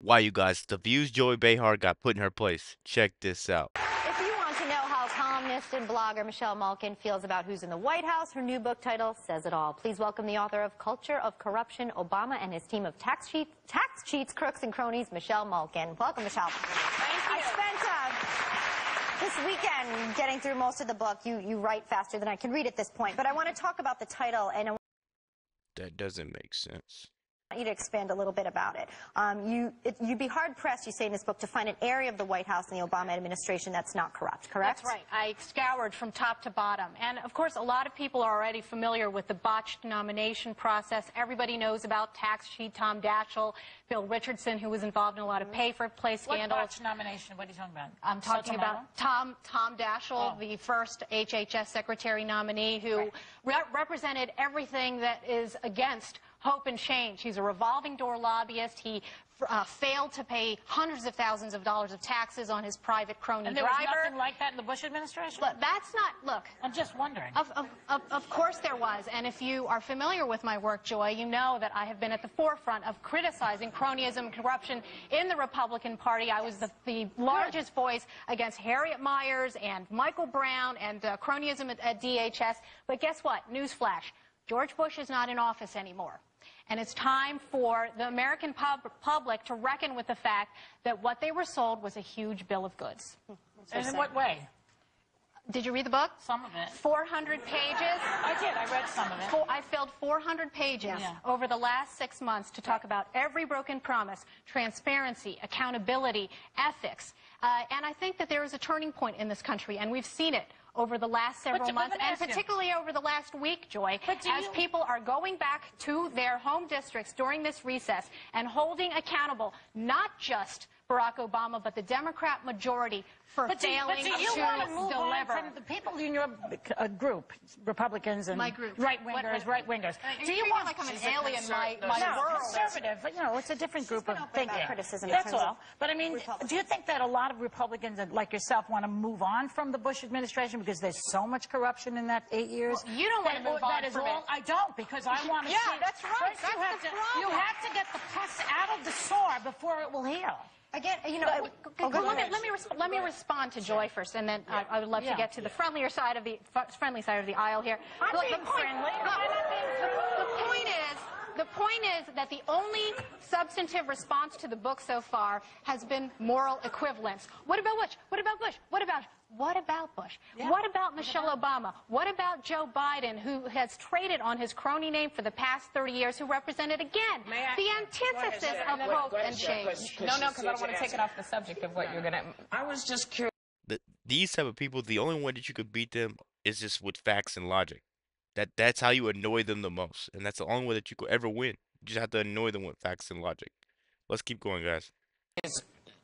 Wow, you guys, the views Joy Behar got put in her place. Check this out. If you want to know how columnist and blogger Michelle Malkin feels about who's in the White House, her new book title says it all. Please welcome the author of Culture of Corruption, Obama and his team of tax cheats, crooks, and cronies, Michelle Malkin. Welcome, Michelle. Thank you. I spent this weekend getting through most of the book. You write faster than I can read at this point, but I want to talk about the title, and I want That doesn't make sense. you to expand a little bit about it. You'd be hard-pressed, you say in this book, to find an area of the White House and the Obama administration that's not corrupt, correct? That's right. I scoured from top to bottom. And, of course, a lot of people are already familiar with the botched nomination process. Everybody knows about tax cheat Tom Daschle, Bill Richardson, who was involved in a lot of pay-for-play scandals. What botched nomination? What are you talking about? I'm talking about Tom Daschle, the first HHS Secretary nominee, who represented everything that is against hope and change. He's a revolving door lobbyist. He failed to pay hundreds of thousands of dollars of taxes on his private crony and there driver. was nothing like that in the Bush administration? Look, that's not, look. I'm just wondering. Of course there was. And if you are familiar with my work, Joy, you know that I have been at the forefront of criticizing cronyism and corruption in the Republican Party. I was the largest voice against Harriet Miers and Michael Brown and cronyism at DHS. But guess what? Newsflash. George Bush is not in office anymore. And it's time for the American public to reckon with the fact that what they were sold was a huge bill of goods. And in what way? Did you read the book? Some of it. 400 pages. I did. I read some of it. I filled 400 pages over the last 6 months to talk about every broken promise, transparency, accountability, ethics. And I think that there is a turning point in this country, and we've seen it over the last several months, and particularly over the last week, Joy, as people are going back to their home districts during this recess and holding accountable not just Barack Obama, but the Democrat majority for failing to deliver. From the people in your group, Republicans and right-wingers. Do you want like I'm an alien in my world? Conservative, but, you know, it's a different group of thinking. Criticism. That's all. But, I mean, do you think that a lot of Republicans like yourself want to move on from the Bush administration because there's so much corruption in that 8 years? Well, you don't want to move on from it. I don't, because I want to see. Yeah, that's right. You have to get the pus out of the sore before it will heal. Again, you know, let me respond to Joy first, and then I would love to get to the friendly side of the aisle here. I'm being friendly. The point is that the only substantive response to the book so far has been moral equivalence. What about Bush? What about Bush? What about Bush? Yeah. What about Michelle Obama? What about Joe Biden, who has traded on his crony name for the past 30 years, who represented, again, the antithesis of hope and change? No, because I don't want to take it off the subject of what you're going to... I was just curious. These type of people, the only way that you could beat them is just with facts and logic. That's how you annoy them the most, and that's the only way that you could ever win. You just have to annoy them with facts and logic. Let's keep going, guys.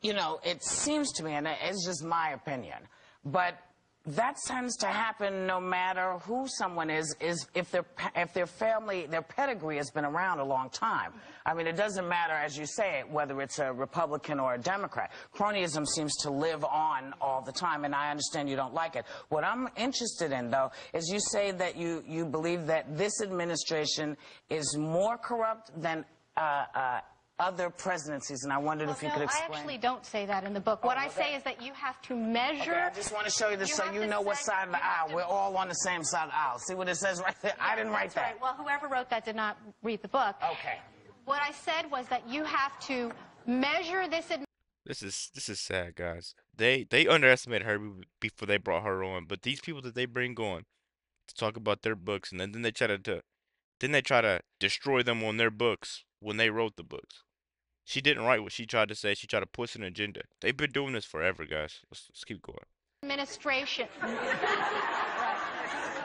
You know, it seems to me, and it's just my opinion, but that tends to happen no matter who someone is if their family, their pedigree has been around a long time. I mean, it doesn't matter, as you say, whether it's a Republican or a Democrat. Cronyism seems to live on all the time, and I understand you don't like it. What I'm interested in, though, is you say that you believe that this administration is more corrupt than other presidencies, and I wondered if you could explain. I actually don't say that in the book. What I say is that you have to measure... Okay, I just want to show you this so you know what side of the aisle. We're all on the same side of the aisle. See what it says right there? I didn't write that. Right. Well, whoever wrote that did not read the book. Okay. What I said was that you have to measure this... This is sad, guys. They underestimated her before they brought her on, but these people that they bring on to talk about their books, and then they try to destroy them on their books when they wrote the books. She didn't write what she tried to say. She tried to push an agenda. They've been doing this forever, guys. Let's keep going. Administration. Right.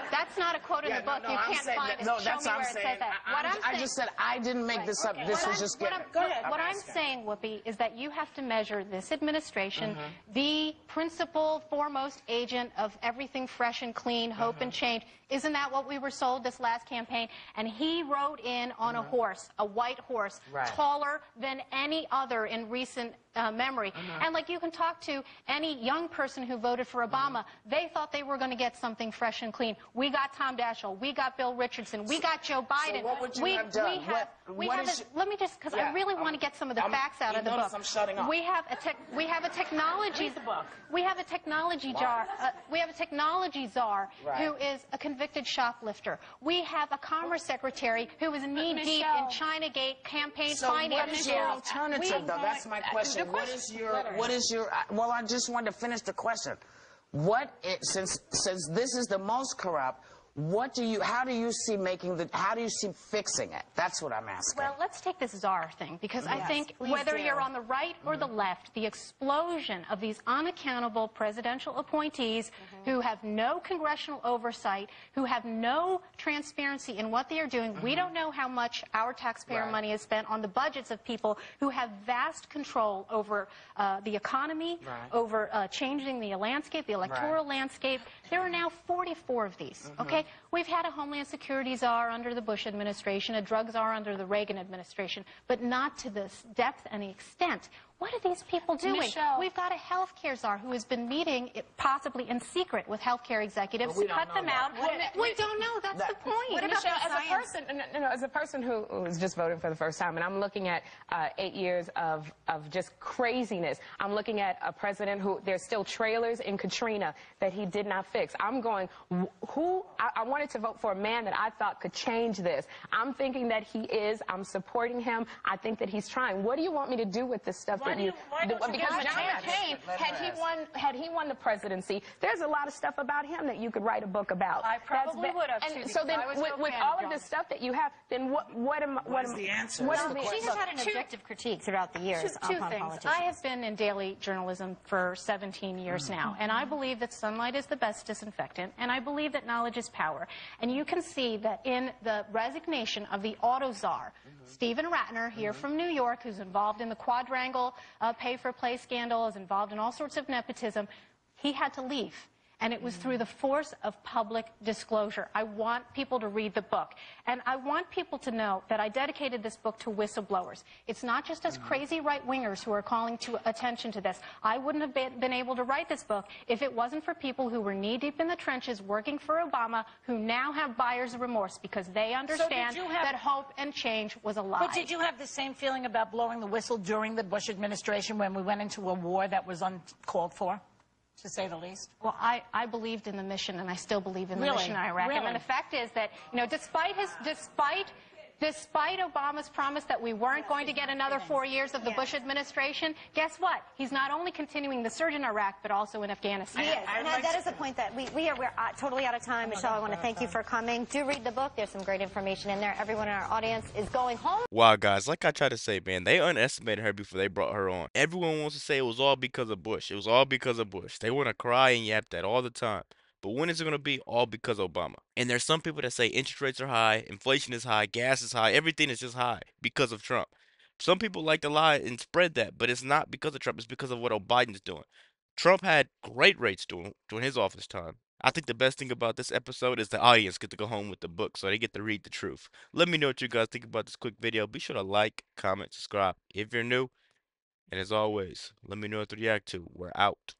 That's not a quote in the book. You can't find it. No, Show that's me what I'm where it saying. says that. I just said I didn't make this up. This was just getting... Go ahead. What I'm saying, Whoopi, is that you have to measure this administration, the principal, foremost agent of everything fresh and clean, hope and change. Isn't that what we were sold this last campaign? And he rode in on a horse, a white horse, taller than any other in recent memory. And like you can talk to any young person who voted for Obama, they thought they were going to get something fresh and clean. We got got Tom Daschle. We got Bill Richardson. We got Joe Biden. what would you have done? Let me just, because I really want to get some of the facts out of the book. I'm shutting up. We have a technology. We have a technology czar. We have a technology czar who is a convicted shoplifter. We have a commerce secretary who is knee-deep in Chinagate campaign finance. What is your alternative, though? That's my question. What is your, well, I just wanted to finish the question. Since this is the most corrupt, how do you see fixing it? That's what I'm asking. Well, let's take this czar thing, because I think whether you're on the right or the left, the explosion of these unaccountable presidential appointees who have no congressional oversight, who have no transparency in what they are doing. We don't know how much our taxpayer money is spent on the budgets of people who have vast control over the economy, over changing the landscape, the electoral landscape. There are now 44 of these, okay? We've had a Homeland Security czar under the Bush administration, a drug czar under the Reagan administration, but not to this depth and the extent. What are these people doing? Michelle. We've got a health care czar who has been meeting, possibly in secret, with health care executives to cut them out. We don't know. That's the point. What about as a person who was just voting for the first time, and I'm looking at 8 years of just craziness. I'm looking at a president who there's still trailers in Katrina that he did not fix. I'm going, I wanted to vote for a man that I thought could change this. I'm thinking that he is. I'm supporting him. I think that he's trying. What do you want me to do with this stuff? Because John McCain, had he won the presidency, there's a lot of stuff about him that you could write a book about. I probably would have. And so then, with all of this stuff that you have, then what is the answer? She's had an objective critique throughout the years Two on things. politicians. I have been in daily journalism for 17 years now, and I believe that sunlight is the best disinfectant, and I believe that knowledge is power. And you can see that in the resignation of the auto czar, Stephen Ratner, here from New York, who's involved in the quadrangle pay-for-play scandal, is involved in all sorts of nepotism, he had to leave. And it was through the force of public disclosure. I want people to read the book. And I want people to know that I dedicated this book to whistleblowers. It's not just us crazy right-wingers who are calling attention to this. I wouldn't have been able to write this book if it wasn't for people who were knee-deep in the trenches working for Obama, who now have buyer's remorse because they understand that hope and change was a lie. But did you have the same feeling about blowing the whistle during the Bush administration when we went into a war that was uncalled for? To say the least. Well, I believed in the mission, and I still believe in the mission in Iraq. Really? And the fact is that, you know, despite Obama's promise that we weren't going to get another 4 years of the Bush administration, guess what? He's not only continuing the surge in Iraq, but also in Afghanistan. He is. And that is the point that we're totally out of time. Michelle, I want to thank you for coming. Do read the book. There's some great information in there. Everyone in our audience is going home. Wow, guys, like I tried to say, man, they underestimated her before they brought her on. Everyone wants to say it was all because of Bush. It was all because of Bush. They want to cry and yap that all the time. But when is it going to be? All because of Obama. And there's some people that say interest rates are high, inflation is high, gas is high, everything is just high because of Trump. Some people like to lie and spread that, but it's not because of Trump. It's because of what Biden's doing. Trump had great rates during his office time. I think the best thing about this episode is the audience get to go home with the book, so they get to read the truth. Let me know what you guys think about this quick video. Be sure to like, comment, subscribe if you're new. And as always, let me know what to react to. We're out.